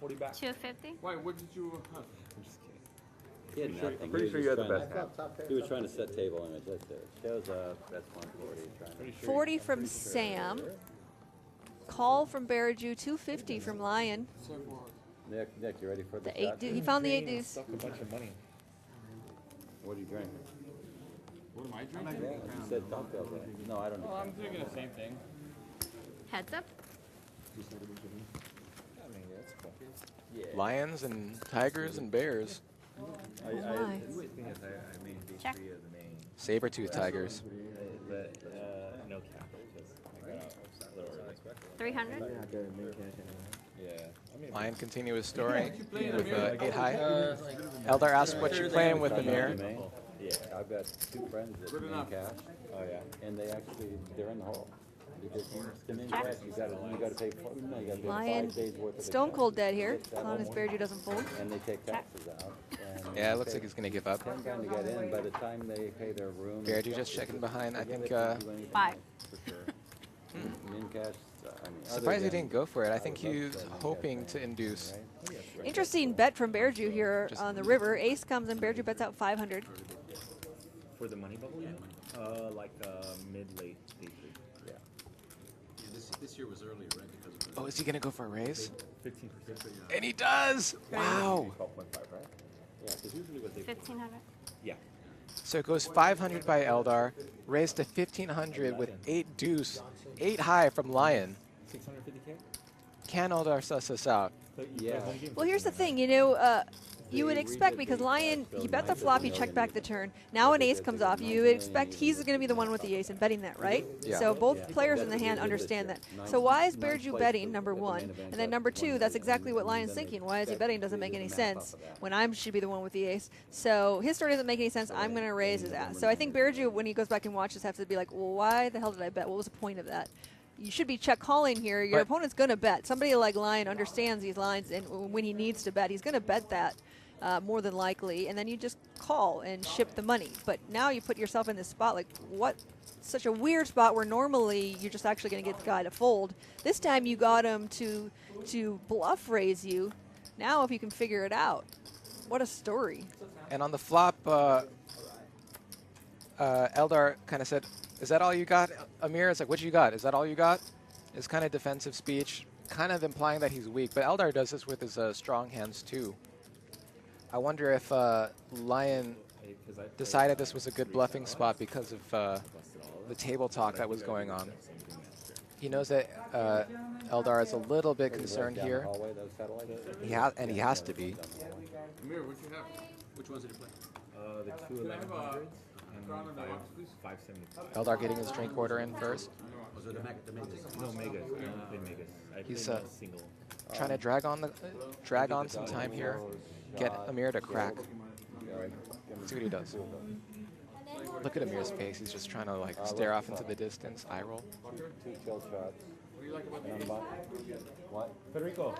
40 back. 250. Why? What did you have? I'm just kidding. He had nothing. I'm pretty sure you had the best hand. He was trying to set table image. That's it. Shows up. That's 140. 40 from Sam. Call from Bear Jew. 250 from Lion. Nick, you ready for the The 8 he found the 8 deuce. Stuck a bunch of money. What are you drinking? What am I drinking? Yeah, you said cocktails, right? No, I don't know. Oh, I'm drinking the same thing. Heads up. I mean, yeah, that's cool. Yeah. Lions and tigers and bears. My. The thing is, I made Check. B3 of the main. Saber-tooth tigers. But no cap. Just I got out a little early. 300. Yeah. I mean, Lion continuous story playing with Amir? 8 high. Eldar asked what you playing with Amir. Yeah, I've got 2 friends that Good main enough. cash, oh yeah. and they're in the hole. Because the main cash, you gotta pay, no, you gotta pay Lion 5 days worth of Stone cash. cold dead here. As long as Bear Jew doesn't fold. And they take taxes out. And Yeah, it looks like he's going to give up. 10 grand to get in. By the time they pay their room. Bear Jew just checking behind. I think, 5. For sure. Main cash, I mean, surprised he didn't go for it. I think he's hoping to induce. Interesting bet from Bear Jew here on the river. Ace comes and Bear Jew bets out 500. For the money bubble, like mid-late day 3. Yeah. This year was earlier, right? Because of the Oh, is he going to go for a raise? 15%. And he does! Wow! 12.5, right? Yeah, because usually what they 1500. Yeah. So it goes 500 by Eldar, raised to 1500 with 8 deuce, 8 high from Lion. 650K? Can Eldar suss us out? Yeah. Well, here's the thing, you know, you would expect, because Lion, he bet the flop, he checked back the turn. Now an ace comes off, you would expect he's going to be the one with the ace and betting that, right? Yeah. So both players in the hand understand that. So why is Bear Jew betting, number 1? And then number 2, that's exactly what Lion's thinking. Why is he betting? Doesn't make any sense when I should be the one with the ace. So his story doesn't make any sense. I'm going to raise his ass. So I think Bear Jew, when he goes back and watches, has to be like, well, why the hell did I bet? What was the point of that? You should be check calling here. Your opponent's going to bet. Somebody like Lion understands these lines, and when he needs to bet, he's going to bet that. More than likely, and then you just call and ship the money. But now you put yourself in this spot, like what? Such a weird spot where normally you're just actually going to get the guy to fold. This time you got him to bluff raise you. Now if you can figure it out, what a story. And on the flop, Eldar kind of said, "Is that all you got, Amir?" It's like, "What you got? Is that all you got?" It's kind of defensive speech, kind of implying that he's weak. But Eldar does this with his strong hands too. I wonder if Lion decided this was a good bluffing spot because of the table talk that was going on. He knows that Eldar is a little bit concerned here. He has to be. Amir, what you have? which ones did you play? The 2 1100s and 575. Eldar getting his drink order in first. Was it the Megas? No, Megas. I don't play Megas. I He's play single. trying to drag on some time here. Get Amir to crack. See what he does. Look at Amir's face. He's just trying to like stare off into the distance. Eye roll. 2 kill shots. And I'm buying, what? Federico.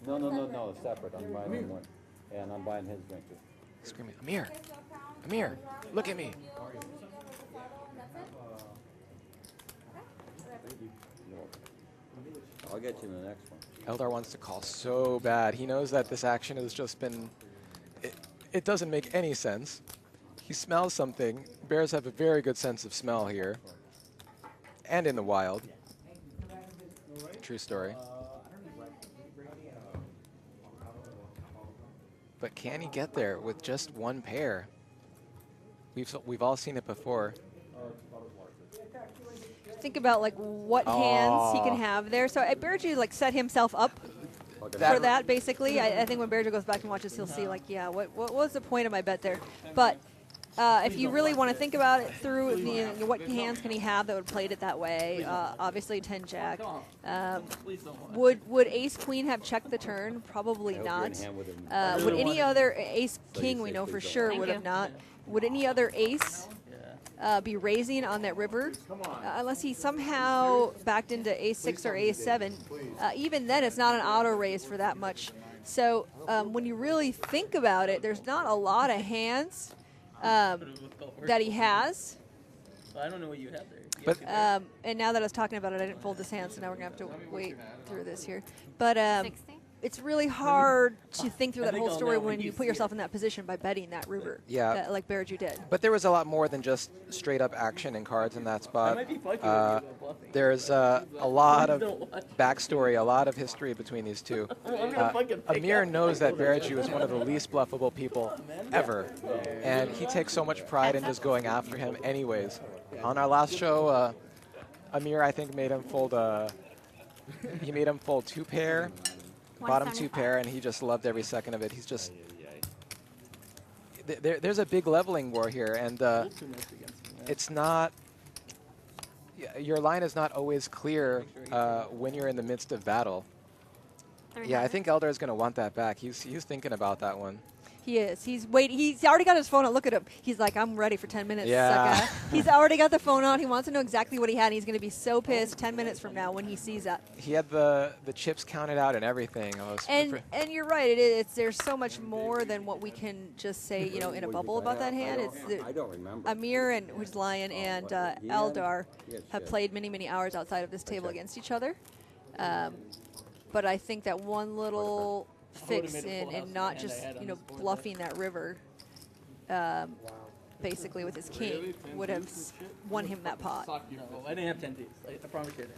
No, separate. I'm buying one. And I'm buying his drink too. Screaming, Amir! Amir! Look at me! I'll get you in the next one. Eldar wants to call so bad. He knows that this action has just been... It doesn't make any sense. He smells something. Bears have a very good sense of smell here. And in the wild. True story. But can he get there with just one pair? We've all seen it before. Think about like what hands he can have there. So Bear Jew like set himself up for that basically. I think when Bear Jew goes back and watches, he'll see like, yeah, what was the point of my bet there? But if you really want to think about it through, what hands can he have that would played it that way? Obviously 10 jack. Would ace queen have checked the turn? Probably not. Would any other ace king, we know for sure, would have not. Would any other ace be raising on that river? Unless he somehow backed into ace6 or ace7. Even then, it's not an auto raise for that much. So when you really think about it, there's not a lot of hands that he has. I don't know what you have there. But and now that I was talking about it, I didn't fold this hand, so now we're going to have to wait through this here. But 60? it's really hard to think through I that think whole I'll story know when when you you put see yourself it. in that position by betting that river. Yeah. Like Bear Jew did. But there was a lot more than just straight up action and cards in that spot. might be fucking with you about bluffing. There's a lot of Please don't watch. backstory, a lot of history between these two. I'm gonna fucking pick Amir up. knows that Bear Jew is one of the least bluffable people ever, and he takes so much pride in just going after him anyways. On our last show, Amir, I think, made him fold he made him fold 2 pair, bottom 2 pair, and he just loved every second of it. He's just there's a big leveling war here, and it's not. Your line is not always clear when you're in the midst of battle. Yeah, I think Eldar is going to want that back. He's thinking about that one. He is. He's waiting. He's already got his phone out. Look at him. He's like, I'm ready for 10 minutes. Yeah. Sucker. He's already got the phone out. He wants to know exactly what he had. And he's going to be so pissed 10 minutes from now when he sees that. He had the chips counted out and everything. And you're right. It's there's so much more than what we can just say, you know, in a bubble about that hand. I don't remember. Amir and who's Lion and Eldar have played many hours outside of this table against each other. But I think that one little fix in not just, you know, bluffing that river, basically with his king, would have won him that pot. No, I didn't have 10 deuce. I promise you I didn't.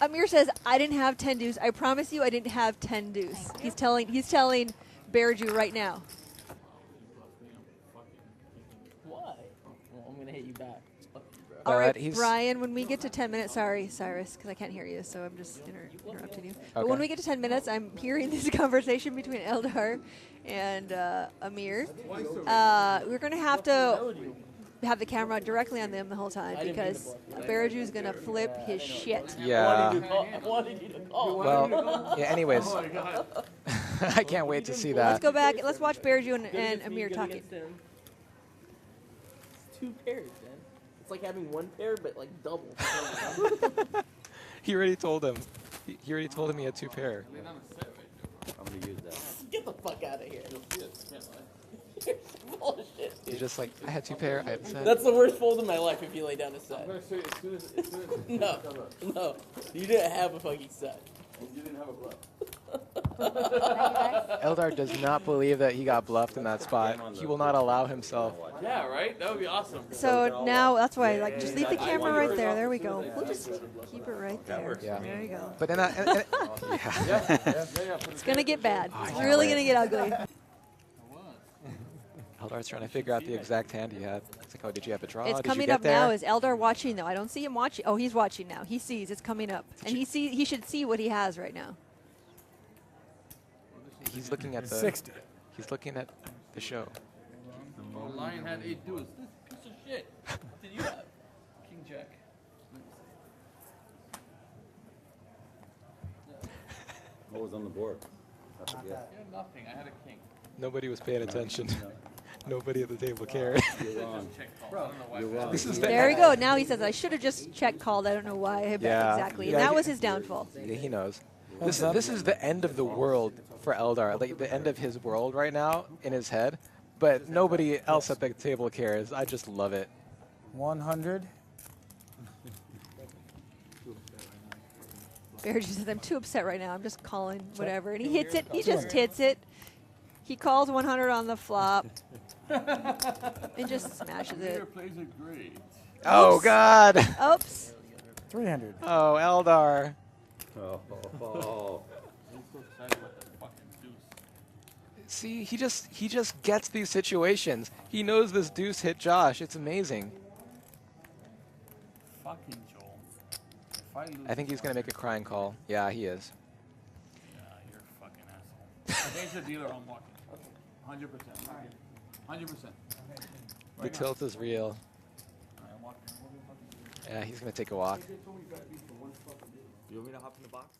Amir says, I didn't have 10 deuce. I promise you I didn't have 10 deuce. He's telling Bear Jew right now. Why? Well, I'm gonna hit you back. All right, he's- Brian, when we get to 10 minutes, sorry, Cyrus, because I can't hear you, so I'm just interrupting you. But when we get to 10 minutes, I'm hearing this conversation between Eldar and Amir. We're going to have the camera directly on them the whole time because Bear Jew's going to flip his shit. Yeah. I wanted you to call. Well, yeah, anyways. I can't wait to see that. Let's go back. Let's watch Bear Jew and Amir talking. It's 2 pairs, man. It's like having 1 pair, but like double. He already told him. He already told him he had 2 pair. I'm going to use that. Get the fuck out of here. Bullshit. He's just like, I had 2 pair. I had a set. That's the worst fold in my life if you lay down a set. No. You didn't have a fucking set. You didn't have a bluff. Eldar does not believe that he got bluffed in that spot. He will not allow himself. Yeah, right? That would be awesome. So now, that's why, like, just leave the camera right there. There we go. We'll just keep it right there. Yeah. There you go. But in that, It's going to get bad. It's really going to get ugly. Eldar's trying to figure out the exact hand he had. It's like, oh, did you have a draw? It's Did coming you get up there? now. Is Eldar watching, though? I don't see him watching. Oh, he's watching now. He sees it's coming up. And he should see what he has right now. He's looking at the 60. He's looking at the show. Oh, Lion had 8 deuce. This piece of shit. Did you have King Jack? What was on the board? I forget. You had nothing. I had a king. Nobody was paying attention. Nobody at the table cared. You're wrong. Check call. I don't know why. You're wrong. This is There we go. Now he says, I should have just check called. I don't know why. I bet Yeah. exactly. And Yeah, that he- was his downfall. Yeah, he knows. This is the end of the world for Eldar, like the end of his world right now in his head. But nobody else at the table cares. I just love it. 100. Bear just says, I'm too upset right now. I'm just calling whatever. And he hits it. He just hits it. He calls 100 on the flop. And just smashes it. Amir plays it great. Oh, God. Oops. 300. Oh, Eldar. Oh. I'm so excited about that fucking deuce. See, he just gets these situations. He knows this deuce hit Josh. It's amazing. Fucking Joel. If I lose, I think he's going to make a crying call. Yeah, he is. Yeah, you're a fucking asshole. Against the dealer, I'm walking. 100%. 100%. The tilt is real. I'm walking. Yeah, he's going to take a walk. You want me to hop in the box?